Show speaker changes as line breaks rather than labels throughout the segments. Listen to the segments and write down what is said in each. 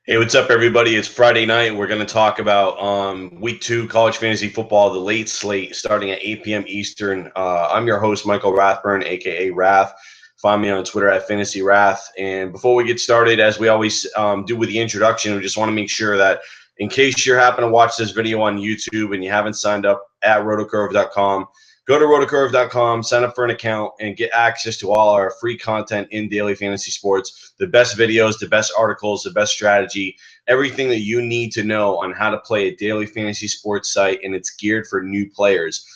Hey, what's up, everybody? It's Friday night. We're going to talk about Week 2 college fantasy football, the late slate, starting at 8 p.m. Eastern. I'm your host, Michael Rathburn, a.k.a. Rath. Find me on Twitter at Fantasy Rath. And before we get started, as we always do with the introduction, we just want to make sure that in case you're happen to watch this video on YouTube and you haven't signed up at rotocurve.com, go to rotocurve.com, sign up for an account, and get access to all our free content in daily fantasy sports, the best videos, the best articles, the best strategy, everything that you need to know on how to play a daily fantasy sports site, and it's geared for new players.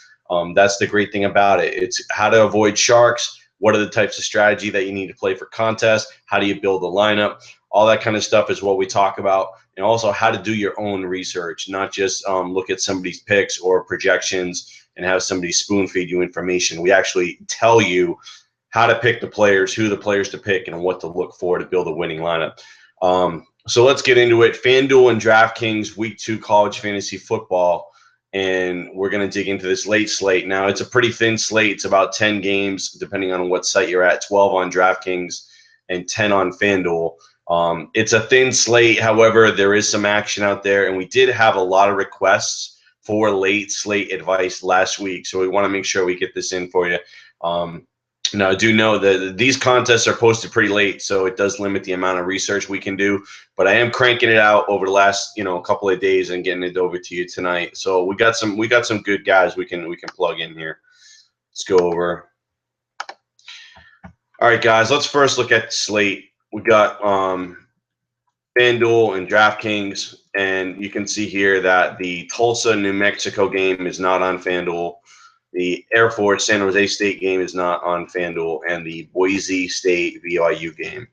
That's the great thing about it. It's how to avoid sharks, what are the types of strategy that you need to play for contests, how do you build a lineup, all that kind of stuff is what we talk about, and also how to do your own research, not just look at somebody's picks or projections and have somebody spoon feed you information. We actually tell you how to pick the players, who the players to pick, and what to look for to build a winning lineup. So let's get into it. FanDuel and DraftKings Week 2 college fantasy football, and we're going to dig into this late slate. Now, it's a pretty thin slate. It's about 10 games, depending on what site you're at, 12 on DraftKings and 10 on FanDuel. It's a thin slate. However, there is some action out there, and we did have a lot of requests for late slate advice last week, so we want to make sure we get this in for you. Now, I do know that these contests are posted pretty late, so it does limit the amount of research we can do, but I am cranking it out over the last couple of days and getting it over to you tonight. So we got some good guys we can plug in here. Let's go over. All right, guys, let's first look at the slate. We got FanDuel and DraftKings, and you can see here that the Tulsa, New Mexico game is not on FanDuel. The Air Force San Jose State game is not on FanDuel, and the Boise State BYU game.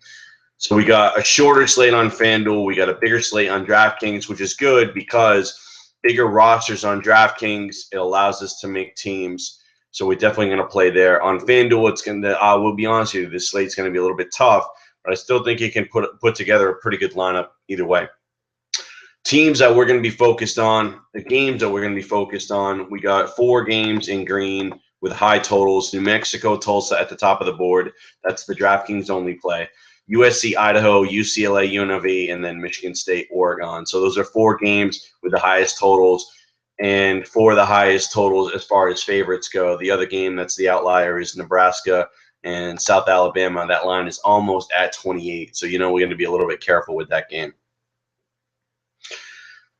So we got a shorter slate on FanDuel. We got a bigger slate on DraftKings, which is good because bigger rosters on DraftKings, it allows us to make teams. So we're definitely going to play there. On FanDuel, it's going to, I will be honest with you, this slate's going to be a little bit tough, but I still think you can put together a pretty good lineup either way. Teams that we're going to be focused on, the games that we're going to be focused on, we got 4 games in green with high totals. New Mexico, Tulsa at the top of the board. That's the DraftKings only play. USC, Idaho, UCLA, UNLV, and then Michigan State, Oregon. So those are 4 games with the highest totals. And for the highest totals as far as favorites go, the other game that's the outlier is Nebraska and South Alabama. That line is almost at 28. So, we're going to be a little bit careful with that game.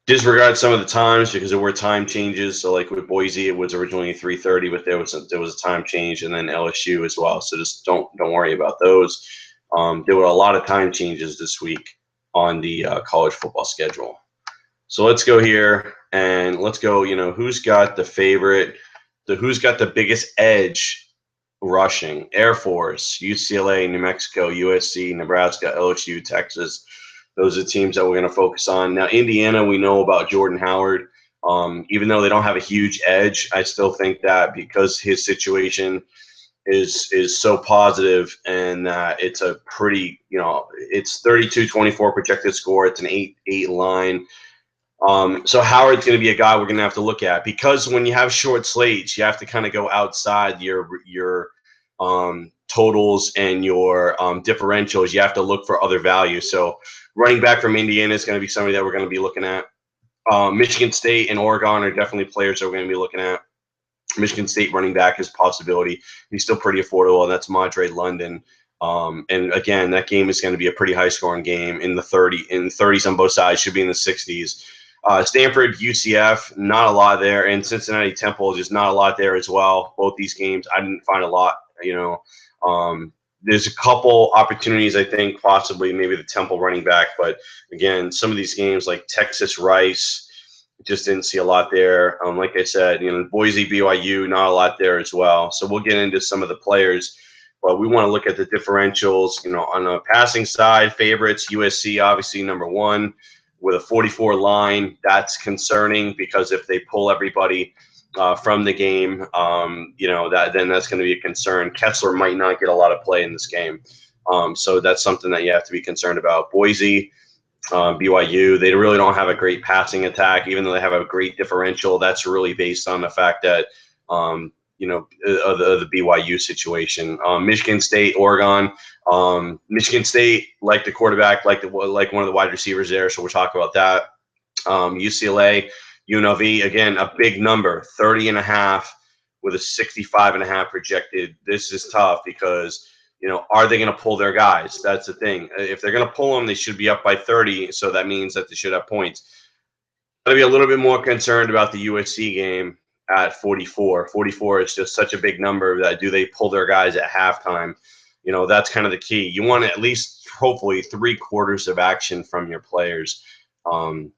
Disregard some of the times because there were time changes. So, like with Boise, it was originally 3:30, but there was a time change, and then LSU as well. So just don't worry about those. There were a lot of time changes this week on the college football schedule. So let's go here and let's go. Who's got the favorite? Who's got the biggest edge rushing? Air Force, UCLA, New Mexico, USC, Nebraska, LSU, Texas. Those are the teams that we're going to focus on. Now, Indiana, we know about Jordan Howard. Even though they don't have a huge edge, I still think that because his situation is so positive and it's a pretty, it's 32-24 projected score. It's an 8-8 line. So Howard's going to be a guy we're going to have to look at because when you have short slates, you have to kind of go outside your totals and your differentials. You have to look for other values. So running back from Indiana is going to be somebody that we're going to be looking at. Michigan State and Oregon are definitely players that we're going to be looking at. Michigan State running back is a possibility. He's still pretty affordable, and that's Madre London. And again, that game is going to be a pretty high-scoring game in the 30s on both sides. Should be in the 60s. Stanford, UCF, not a lot there, and Cincinnati Temple, just not a lot there as well. Both these games, I didn't find a lot. There's a couple opportunities, I think, possibly maybe the Temple running back, but again, some of these games like Texas Rice, just didn't see a lot there. Like I said, Boise, BYU, not a lot there as well. So we'll get into some of the players, but we want to look at the differentials. On the passing side, favorites, USC obviously number 1 with a 44 line. That's concerning because if they pull everybody from the game, then that's going to be a concern. Kessler might not get a lot of play in this game. So that's something that you have to be concerned about. Boise, BYU, they really don't have a great passing attack, even though they have a great differential. That's really based on the fact that the BYU situation. Michigan State, Oregon. Michigan State, like the quarterback, like one of the wide receivers there. So we'll talk about that. UCLA, UNLV, again, a big number, 30.5 with a 65.5 projected. This is tough because, are they going to pull their guys? That's the thing. If they're going to pull them, they should be up by 30. So that means that they should have points. Got to be a little bit more concerned about the USC game at 44. 44 is just such a big number that do they pull their guys at halftime? That's kind of the key. You want at least, hopefully, 3/4 of action from your players. And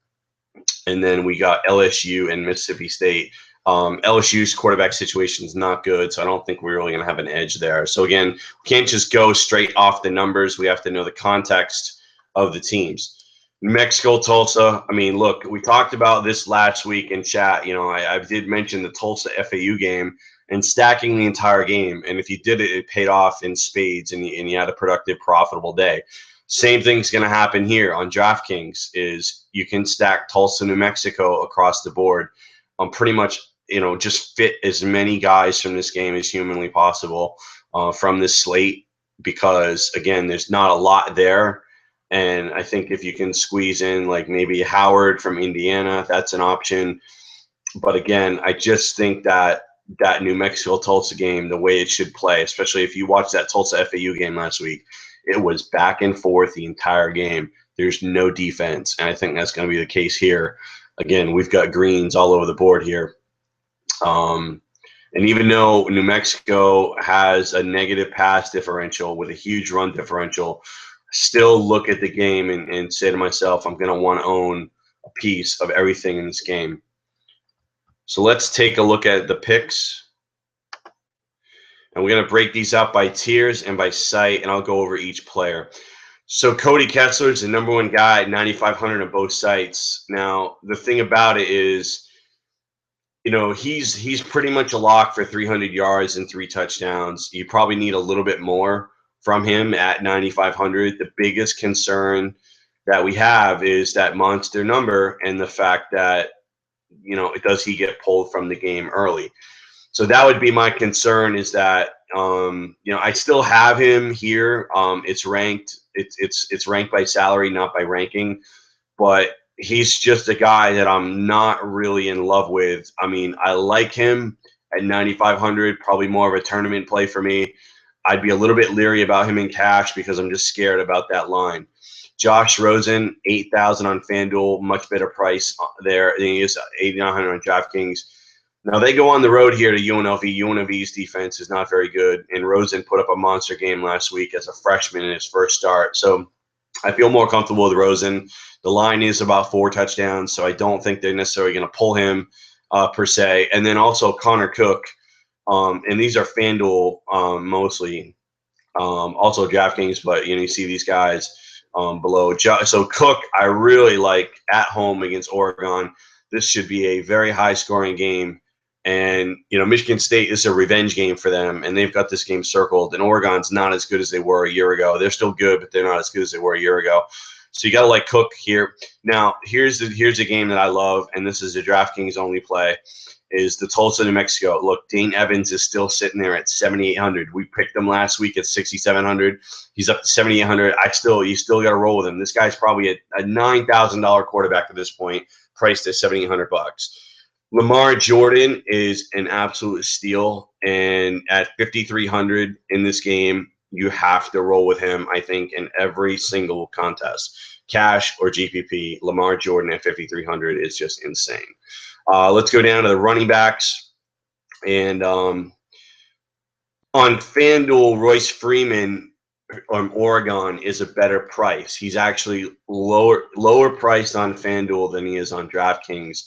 then we got LSU and Mississippi State. LSU's quarterback situation is not good, so I don't think we're really going to have an edge there. So, again, we can't just go straight off the numbers. We have to know the context of the teams. New Mexico, Tulsa. I mean, look, we talked about this last week in chat. I did mention the Tulsa FAU game and stacking the entire game. And if you did it, it paid off in spades, and you had a productive, profitable day. Same thing's going to happen here on DraftKings is you can stack Tulsa, New Mexico across the board on pretty much, just fit as many guys from this game as humanly possible from this slate because, again, there's not a lot there. And I think if you can squeeze in like maybe Howard from Indiana, that's an option. But, again, I just think that New Mexico-Tulsa game, the way it should play, especially if you watched that Tulsa FAU game last week, it was back and forth the entire game. There's no defense, and I think that's going to be the case here. Again, we've got greens all over the board here. And even though New Mexico has a negative pass differential with a huge run differential, still look at the game and say to myself, I'm going to want to own a piece of everything in this game. So let's take a look at the picks. And we're going to break these out by tiers and by site, and I'll go over each player. So Cody Kessler is the #1 guy at 9,500 on both sites. Now, the thing about it is, he's pretty much a lock for 300 yards and 3 touchdowns. You probably need a little bit more from him at 9,500. The biggest concern that we have is that monster number and the fact that, does he get pulled from the game early? So that would be my concern is that, I still have him here. It's ranked. It's ranked by salary, not by ranking. But he's just a guy that I'm not really in love with. I mean, I like him at 9,500, probably more of a tournament play for me. I'd be a little bit leery about him in cash because I'm just scared about that line. Josh Rosen, 8,000 on FanDuel, much better price there. He is 8,900 on DraftKings. Now, they go on the road here to UNLV. UNLV's defense is not very good, and Rosen put up a monster game last week as a freshman in his first start. So I feel more comfortable with Rosen. The line is about 4 touchdowns, so I don't think they're necessarily going to pull him per se. And then also Connor Cook, and these are FanDuel mostly, also DraftKings, but you see these guys below. So Cook, I really like at home against Oregon. This should be a very high-scoring game. And, Michigan State is a revenge game for them, and they've got this game circled. And Oregon's not as good as they were a year ago. They're still good, but they're not as good as they were a year ago. So you got to like Cook here. Now, here's a game that I love, and this is a DraftKings only play, is the Tulsa, New Mexico. Look, Dane Evans is still sitting there at 7,800. We picked him last week at 6,700. He's up to 7,800. You still got to roll with him. This guy's probably a $9,000 quarterback at this point, priced at $7,800. Lamar Jordan is an absolute steal, and at 5,300 in this game, you have to roll with him, I think, in every single contest. Cash or GPP, Lamar Jordan at 5,300 is just insane. Let's go down to the running backs. And on FanDuel, Royce Freeman on Oregon is a better price. He's actually lower priced on FanDuel than he is on DraftKings.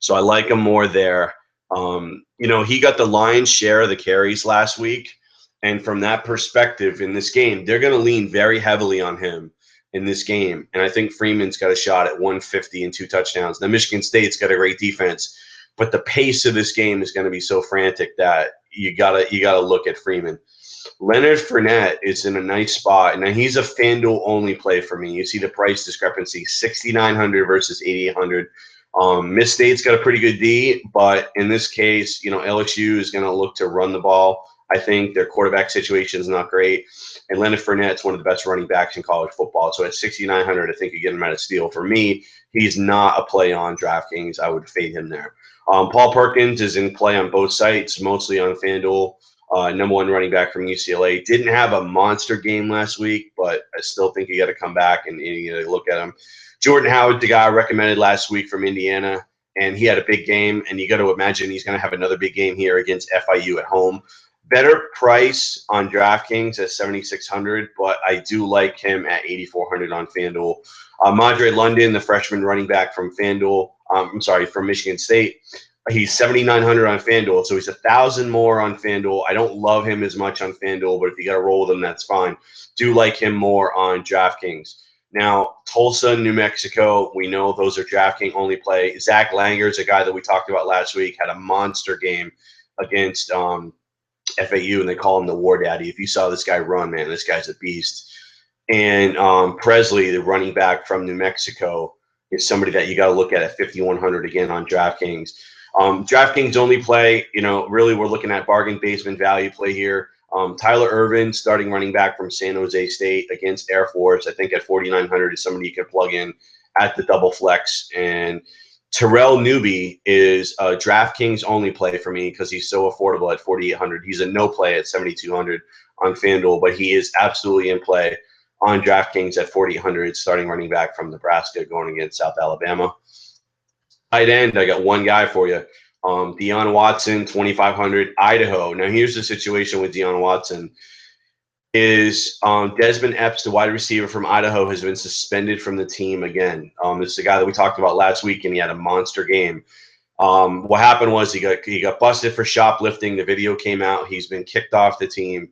So I like him more there. He got the lion's share of the carries last week. And from that perspective in this game, they're going to lean very heavily on him in this game. And I think Freeman's got a shot at 150 and 2 touchdowns. Now, Michigan State's got a great defense, but the pace of this game is going to be so frantic that you gotta look at Freeman. Leonard Fournette is in a nice spot, and he's a FanDuel only play for me. You see the price discrepancy, 6,900 versus 8,800. Miss State's got a pretty good D, but in this case, LSU is going to look to run the ball. I think their quarterback situation is not great. And Leonard Fournette's one of the best running backs in college football. So at 6,900, I think you get him at a steal. For me, he's not a play on DraftKings. I would fade him there. Paul Perkins is in play on both sites, mostly on FanDuel. Number one running back from UCLA. Didn't have a monster game last week, but I still think you got to come back and you got to look at him. Jordan Howard, the guy I recommended last week from Indiana, and he had a big game, and you got to imagine he's going to have another big game here against FIU at home. Better price on DraftKings at 7,600, but I do like him at 8,400 on FanDuel. Madre London, the freshman running back from from Michigan State. He's 7,900 on FanDuel, so he's 1,000 more on FanDuel. I don't love him as much on FanDuel, but if you got to roll with him, that's fine. Do like him more on DraftKings. Now, Tulsa, New Mexico, we know those are DraftKings only play. Zach Langer is a guy that we talked about last week, had a monster game against FAU, and they call him the War Daddy. If you saw this guy run, man, this guy's a beast. And Presley, the running back from New Mexico, is somebody that you got to look at 5,100 again on DraftKings. DraftKings only play, really we're looking at bargain basement value play here. Tyler Irvin, starting running back from San Jose State against Air Force, I think at 4,900 is somebody you can plug in at the double flex. And Terrell Newby is a DraftKings only play for me because he's so affordable at 4,800. He's a no play at 7,200 on FanDuel, but he is absolutely in play on DraftKings at 4,800, starting running back from Nebraska going against South Alabama. Tight end, I got one guy for you. Deion Watson, 2,500, Idaho. Now, here's the situation with Deion Watson. Desmond Epps, the wide receiver from Idaho, has been suspended from the team again. This is a guy that we talked about last week, and he had a monster game. What happened was he got busted for shoplifting. The video came out. He's been kicked off the team.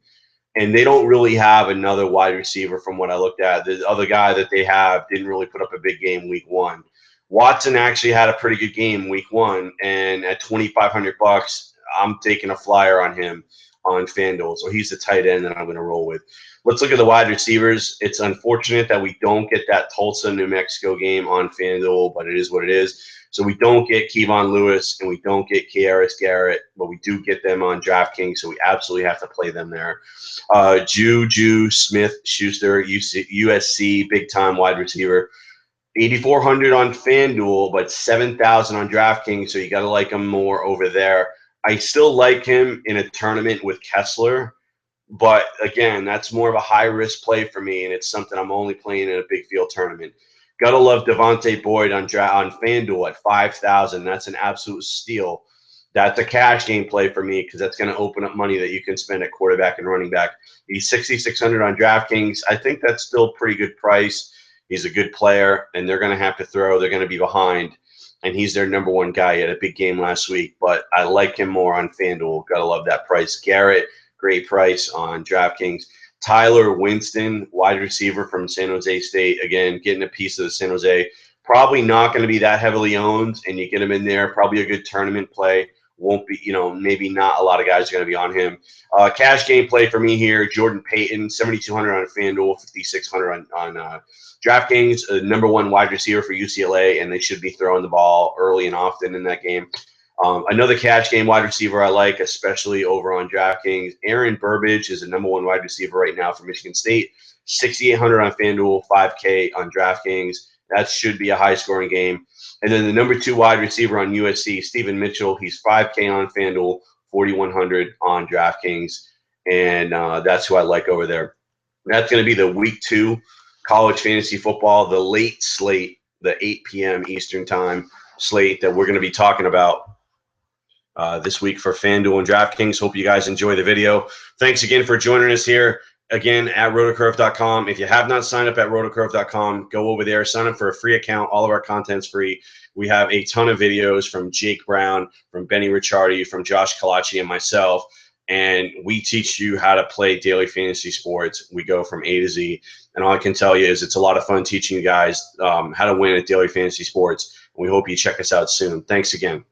And they don't really have another wide receiver from what I looked at. The other guy that they have didn't really put up a big game week one. Watson actually had a pretty good game week one, and at $2,500, I'm taking a flyer on him on FanDuel. So he's the tight end that I'm going to roll with. Let's look at the wide receivers. It's unfortunate that we don't get that Tulsa, New Mexico game on FanDuel, but it is what it is. So we don't get Kevon Lewis and we don't get Kearis Garrett, but we do get them on DraftKings, so we absolutely have to play them there. Juju Smith-Schuster, USC, big-time wide receiver. 8,400 on FanDuel, but 7,000 on DraftKings, so you got to like him more over there. I still like him in a tournament with Kessler, but again, that's more of a high-risk play for me, and it's something I'm only playing in a big field tournament. Got to love Devontae Boyd on FanDuel at 5,000. That's an absolute steal. That's a cash game play for me because that's going to open up money that you can spend at quarterback and running back. He's 6,600 on DraftKings. I think that's still a pretty good price. He's a good player, and they're going to have to throw. They're going to be behind, and he's their number one guy. He had a big game last week, but I like him more on FanDuel. Got to love that price. Garrett, great price on DraftKings. Tyler Winston, wide receiver from San Jose State, again, getting a piece of the San Jose. Probably not going to be that heavily owned, and you get him in there. Probably a good tournament play. Won't be, maybe not a lot of guys are going to be on him. Cash game play for me here, Jordan Payton, 7,200 on FanDuel, 5,600 on DraftKings, number one wide receiver for UCLA, and they should be throwing the ball early and often in that game. Another cash game wide receiver I like, especially over on DraftKings. Aaron Burbidge is the number one wide receiver right now for Michigan State. 6,800 on FanDuel, 5K on DraftKings. That should be a high-scoring game. And then the number two wide receiver on USC, Stephen Mitchell. He's 5K on FanDuel, 4,100 on DraftKings. And that's who I like over there. That's going to be the week 2 college fantasy football, the late slate, the 8 p.m. Eastern time slate that we're going to be talking about this week for FanDuel and DraftKings. Hope you guys enjoy the video. Thanks again for joining us here, again, at rotocurve.com. If you have not signed up at rotocurve.com, go over there, sign up for a free account. All of our content's free. We have a ton of videos from Jake Brown, from Benny Ricciardi, from Josh Kalachi, and myself. And we teach you how to play daily fantasy sports. We go from A to Z. And all I can tell you is it's a lot of fun teaching you guys how to win at daily fantasy sports. We hope you check us out soon. Thanks again.